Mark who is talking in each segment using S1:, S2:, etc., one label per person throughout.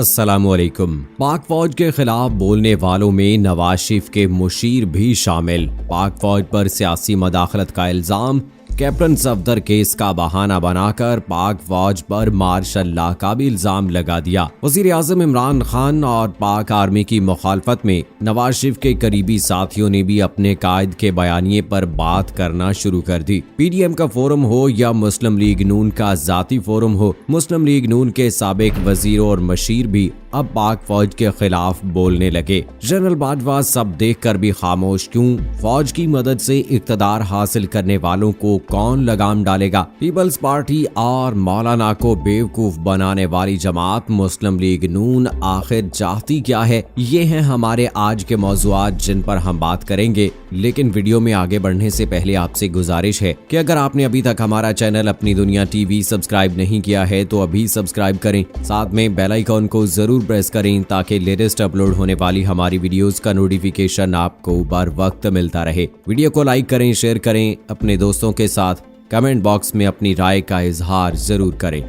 S1: अस्सलामुअलैकुम। पाक फौज के खिलाफ बोलने वालों में नवाज शरीफ के मुशीर भी शामिल। पाक फौज पर सियासी मदाखलत का इल्जाम, कैप्टन सफदर केस का बहाना बनाकर पाक फौज पर मार्शल लॉ का भी इल्जाम लगा दिया। वजीर आजम इमरान खान और पाक आर्मी की मुखालफत में नवाज शरीफ के करीबी साथियों ने भी अपने कायद के बयानिए पर बात करना शुरू कर दी। पीडीएम का फोरम हो या मुस्लिम लीग नून का जाती फोरम हो, मुस्लिम लीग नून के साबिक वजीर और मशीर भी अब पाक फौज के खिलाफ बोलने लगे। जनरल बाजवा सब देखकर भी खामोश क्यों? फौज की मदद से इक्तदार हासिल करने वालों को कौन लगाम डालेगा? पीपल्स पार्टी और मौलाना को बेवकूफ बनाने वाली जमात मुस्लिम लीग नून आखिर चाहती क्या है? ये हैं हमारे आज के मौज़ूआत जिन पर हम बात करेंगे। लेकिन वीडियो में आगे बढ़ने से पहले आपसे गुजारिश है कि अगर आपने अभी तक हमारा चैनल अपनी दुनिया टीवी सब्सक्राइब नहीं किया है तो अभी सब्सक्राइब करें, साथ में बेल आइकॉन को जरूर प्रेस करें ताकि लेटेस्ट अपलोड होने वाली हमारी वीडियोस का नोटिफिकेशन आपको बर वक्त मिलता रहे। वीडियो को लाइक करें, शेयर करें अपने दोस्तों के साथ, कमेंट बॉक्स में अपनी राय का इजहार जरूर करें।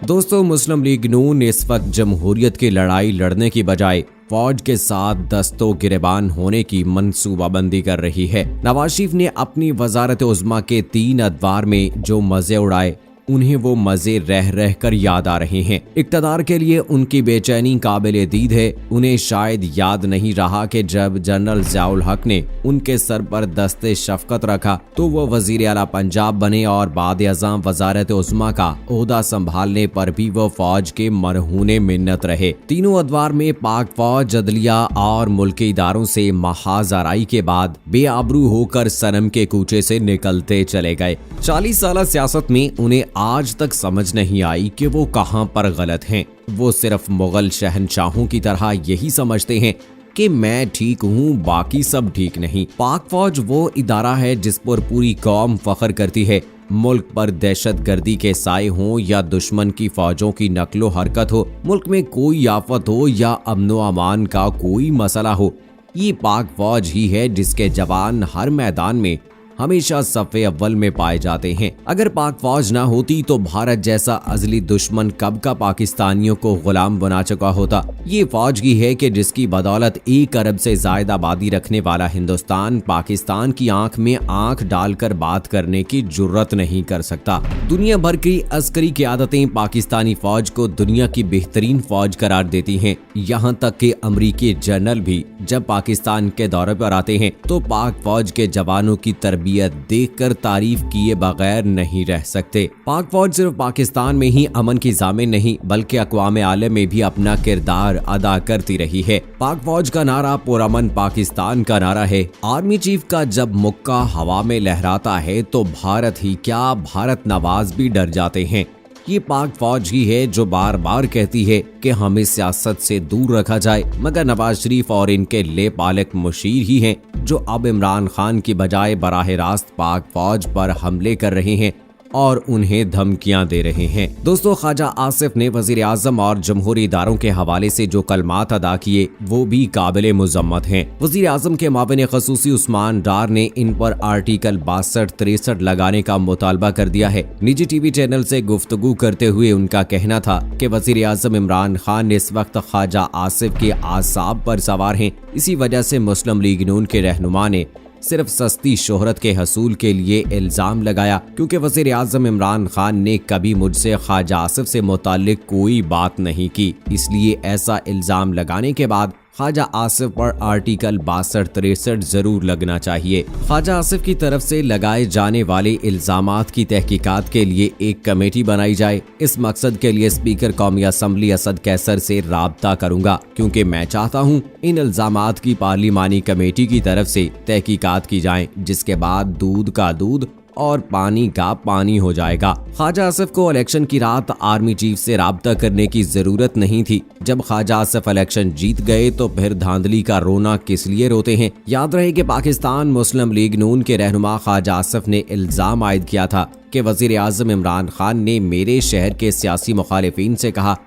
S1: दोस्तों, मुस्लिम लीग नून इस वक्त जमहूरियत की लड़ाई लड़ने की बजाय फौज के साथ दस्तों गिरेबान होने की मंसूबाबंदी कर रही है। नवाज शरीफ ने अपनी वजारत उज़्मा के 3 अदवार में जो मजे उड़ाए उन्हें वो मजे रह रह कर याद आ रहे हैं। इक्तदार के लिए उनकी बेचैनी काबिल दीद है। उन्हें शायद याद नहीं रहा कि जब जनरल ज़ियाउल हक ने उनके सर पर दस्ते शफकत रखा तो वो वजीर आला पंजाब बने और बाद अज़ां वजारत उज़्मा का ओहदा संभालने पर भी वो फौज के मरहूने मिन्नत रहे। तीनों अदवार में पाक फौज, अदलिया और मुल्की इदारों से महाज आराई के बाद बेआबरू होकर सनम के कूचे से निकलते चले गए। 40 साल सियासत में उन्हें आज तक समझ नहीं आई कि वो कहां पर गलत हैं। वो सिर्फ मुगल शहनशाहों की तरह यही समझते हैं कि मैं ठीक हूँ, बाकी सब ठीक नहीं। पाक फौज वो इदारा है जिस पर पूरी कौम फख्र करती है। मुल्क पर दहशत गर्दी के साए हों या दुश्मन की फौजों की नकलो हरकत हो, मुल्क में कोई आफत हो या अमनो अमान का कोई मसला हो, ये पाक फौज ही है जिसके जवान हर मैदान में हमेशा सफ़े अव्वल में पाए जाते हैं। अगर पाक फौज ना होती तो भारत जैसा अजली दुश्मन कब का पाकिस्तानियों को गुलाम बना चुका होता। ये फौज ही है कि जिसकी बदौलत 1 अरब से ज्यादा आबादी रखने वाला हिंदुस्तान पाकिस्तान की आंख में आंख डालकर बात करने की जुर्रत नहीं कर सकता। दुनिया भर की अस्करी क़यादतें पाकिस्तानी फौज को दुनिया की बेहतरीन फौज करार देती हैं। यहाँ तक कि अमरीकी जनरल भी जब पाकिस्तान के दौरे पर आते हैं तो पाक फौज के जवानों की तरबियत देखकर तारीफ किए बगैर नहीं रह सकते। पाक फौज सिर्फ पाकिस्तान में ही अमन की जामिन नहीं बल्कि अक़वाम आलम में भी अपना किरदार अदा करती रही है। पाक फौज का नारा पुरअमन पाकिस्तान का नारा है। आर्मी चीफ का जब मुक्का हवा में लहराता है तो भारत ही क्या, भारत नवाज भी डर जाते हैं। ये पाक फौज ही है जो बार बार कहती है कि हमें सियासत से दूर रखा जाए, मगर नवाज शरीफ और इनके ले पालक मुशीर ही हैं जो अब इमरान खान की बजाय बराह रास्त पाक फौज पर हमले कर रहे हैं और उन्हें धमकियां दे रहे हैं। दोस्तों, ख्वाजा आसिफ ने वजीर आजम और जमहूरी इदारों के हवाले से जो कलमात अदा किए वो भी काबिल मुजम्मत हैं। वजीर आजम के माविन खसूसी उस्मान डार ने इन पर आर्टिकल 62-63 लगाने का मुतालबा कर दिया है। निजी टीवी चैनल से गुफ्तगू करते हुए उनका कहना था कि वजीर आजम इमरान खान इस वक्त ख्वाजा आसिफ के आसाब पर सवार हैं। इसी वजह से मुस्लिम लीग नून के रहनुमा ने सिर्फ सस्ती शोहरत के हसूल के लिए इल्जाम लगाया, क्योंकि वज़ीर आज़म इमरान खान ने कभी मुझसे ख्वाजा आसिफ से मुताल्लिक कोई बात नहीं की। इसलिए ऐसा इल्जाम लगाने के बाद ख्वाजा आसिफ पर आर्टिकल 62-63 जरूर लगना चाहिए। ख्वाजा आसिफ की तरफ से लगाए जाने वाले इल्जामात की तहकीकात के लिए एक कमेटी बनाई जाए। इस मकसद के लिए स्पीकर कौमी असम्बली असद कैसर से राब्ता करूंगा, क्योंकि मैं चाहता हूं इन इल्जामात की पार्लिमानी कमेटी की तरफ से तहकीकात की जाए, जिसके बाद दूध का दूध और पानी का पानी हो जाएगा। ख्वाजा आसिफ को इलेक्शन की रात आर्मी चीफ से राब्ता करने की जरूरत नहीं थी। जब ख्वाजा आसिफ इलेक्शन जीत गए तो फिर धांधली का रोना किस लिए रोते हैं? याद रहे कि पाकिस्तान मुस्लिम लीग नून के रहनुमा ख्वाजा आसिफ ने इल्जाम आयद किया था कि वजीर आजम इमरान खान ने मेरे शहर के सियासी मुखालिफिन से कहा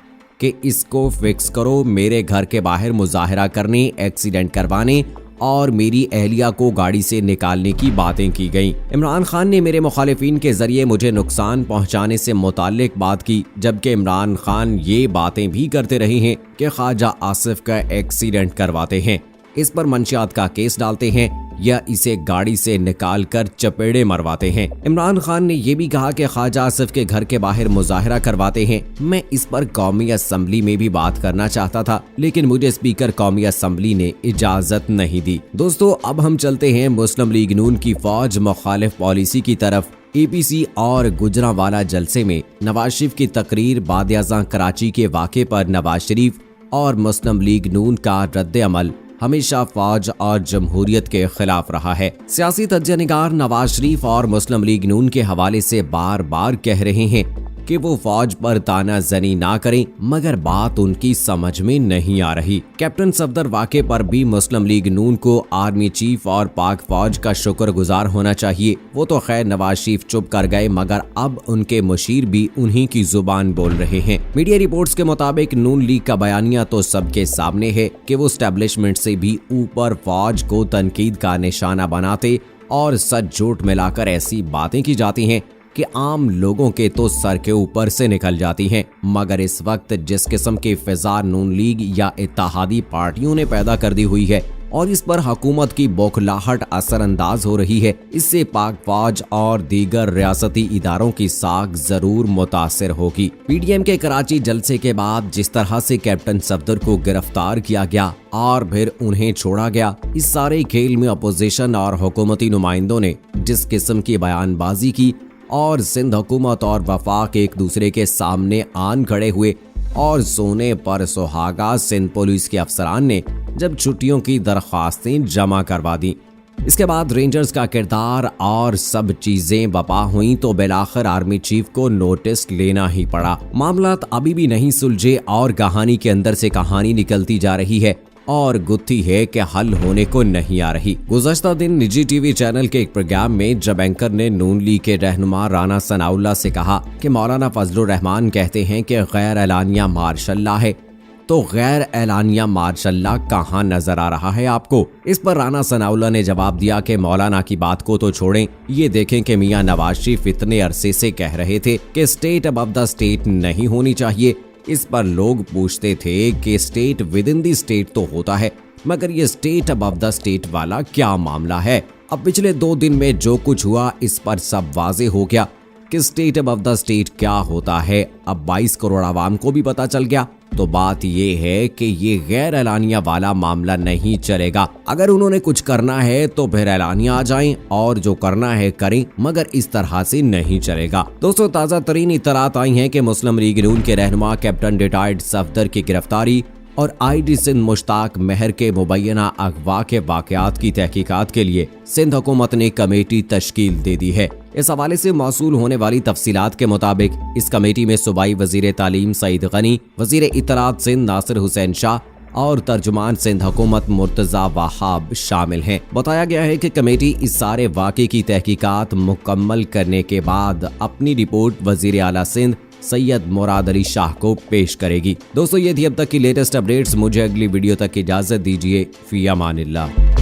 S1: कि इसको फिक्स करो, मेरे घर के बाहर मुजाहरा करने, एक्सीडेंट करवाने और मेरी अहलिया को गाड़ी से निकालने की बातें की गईं। इमरान खान ने मेरे मुखालिफिन के जरिए मुझे नुकसान पहुंचाने से मुताल्लिक बात की, जबकि इमरान खान ये बातें भी करते रहे हैं कि ख्वाजा आसिफ का एक्सीडेंट करवाते हैं, इस पर मंशियात का केस डालते हैं या इसे गाड़ी से निकाल कर चपेड़े मरवाते हैं। इमरान खान ने यह भी कहा कि ख्वाजा आसिफ के घर के बाहर मुजाहरा करवाते हैं। मैं इस पर कौमी असम्बली में भी बात करना चाहता था, लेकिन मुझे स्पीकर कौमी असम्बली ने इजाजत नहीं दी। दोस्तों, अब हम चलते हैं मुस्लिम लीग नून की फौज मुखालिफ पॉलिसी की तरफ। APC और गुजरांवाला जलसे में नवाज शरीफ की तकरीर, बाद-ए-आज़ां कराची के वाक़े पर नवाज शरीफ और मुस्लिम लीग नून का रद्द-ए-अमल हमेशा फौज और जमहूरियत के खिलाफ रहा है। सियासी तज्ज़ियानिगार नवाज शरीफ और मुस्लिम लीग नून के हवाले से बार बार कह रहे हैं कि वो फौज पर तानाजनी ना करें, मगर बात उनकी समझ में नहीं आ रही। कैप्टन सफदर वाक़े पर भी मुस्लिम लीग नून को आर्मी चीफ और पाक फौज का शुक्रगुजार होना चाहिए। वो तो खैर नवाज शरीफ चुप कर गए, मगर अब उनके मुशीर भी उन्हीं की जुबान बोल रहे हैं। मीडिया रिपोर्ट्स के मुताबिक नून लीग का बयानिया तो सबके सामने है कि वो एस्टेब्लिशमेंट से भी ऊपर फौज को तनकीद का निशाना बनाते और सच झूठ मिलाकर ऐसी बातें की जाती हैं कि आम लोगों के तो सर के ऊपर से निकल जाती हैं। मगर इस वक्त जिस किस्म की फिजा नून लीग या इत्तेहादी पार्टियों ने पैदा कर दी हुई है और इस पर हुकूमत की बौखलाहट असरअंदाज हो रही है, इससे पाक फौज और दीगर रियासती इदारों की साख जरूर मुतासिर होगी। PDM के कराची जलसे के बाद जिस तरह से कैप्टन सफदर को गिरफ्तार किया गया और फिर उन्हें छोड़ा गया, इस सारे खेल में अपोजिशन और हुकूमती नुमाइंदों ने जिस किस्म की बयानबाजी की और सिंध हुकूमत और वफाक एक दूसरे के सामने आन खड़े हुए और सोने पर सुहागा सिंध पुलिस के अफसरान ने जब छुट्टियों की दरख्वास्तें जमा करवा दी, इसके बाद रेंजर्स का किरदार और सब चीजें बपा हुई तो बिलाखिर आर्मी चीफ को नोटिस लेना ही पड़ा। मामलात अभी भी नहीं सुलझे और कहानी के अंदर से कहानी निकलती जा रही है और गुत्थी है कि हल होने को नहीं आ रही। गुज़श्ता दिन निजी टीवी चैनल के एक प्रोग्राम में जब एंकर ने नून लीग के रहनुमा राना सनाउल्लाह से कहा कि मौलाना फजलुर रहमान कहते हैं कि गैर एलानिया मार्शल्ला है, तो गैर एलानिया मार्शल्ला कहाँ नजर आ रहा है आपको? इस पर राना सनाउल्लाह ने जवाब दिया कि मौलाना की बात को तो छोड़ें, ये देखें कि मियां नवाज शरीफ इतने अरसे से कह रहे थे कि स्टेट अबव द स्टेट नहीं होनी चाहिए। इस पर लोग पूछते थे कि state with in the state तो होता है, मगर ये स्टेट अबव द स्टेट वाला क्या मामला है? अब पिछले 2 दिन में जो कुछ हुआ, इस पर सब वाजे हो गया कि स्टेट अबव द स्टेट क्या होता है। अब 22 करोड़ आवाम को भी पता चल गया। तो बात ये है कि ये गैर एलानिया वाला मामला नहीं चलेगा। अगर उन्होंने कुछ करना है तो फिर एलानिया आ जाएं और जो करना है करें, मगर इस तरह से नहीं चलेगा। दोस्तों, ताज़ा तरीन इत्तलात आई हैं कि मुस्लिम लीग नून के रहनुमा कैप्टन रिटायर्ड सफदर की गिरफ्तारी और ID सिंध मुश्ताक महर के मुबैना अगवा के वाक़यात की तहकीकात के लिए सिंध हुकूमत ने कमेटी तश्कील दे दी है। इस हवाले से मौसूल होने वाली तफसीलात के मुताबिक इस कमेटी में सूबाई वजीर तालीम सईद गनी, वजीर इत्तलात सिंध नासिर हुसैन शाह और तर्जुमान सिंध हुकूमत मुर्तजा वहाब शामिल हैं। बताया गया है कि कमेटी इस सारे वाक़े की तहकीकात मुकम्मल करने के बाद अपनी रिपोर्ट वजीर आला सिंध सैयद मुराद अली शाह को पेश करेगी। दोस्तों, ये थी अब तक की लेटेस्ट अपडेट्स। मुझे अगली वीडियो तक इजाजत दीजिए। फी अमानिल्लाह।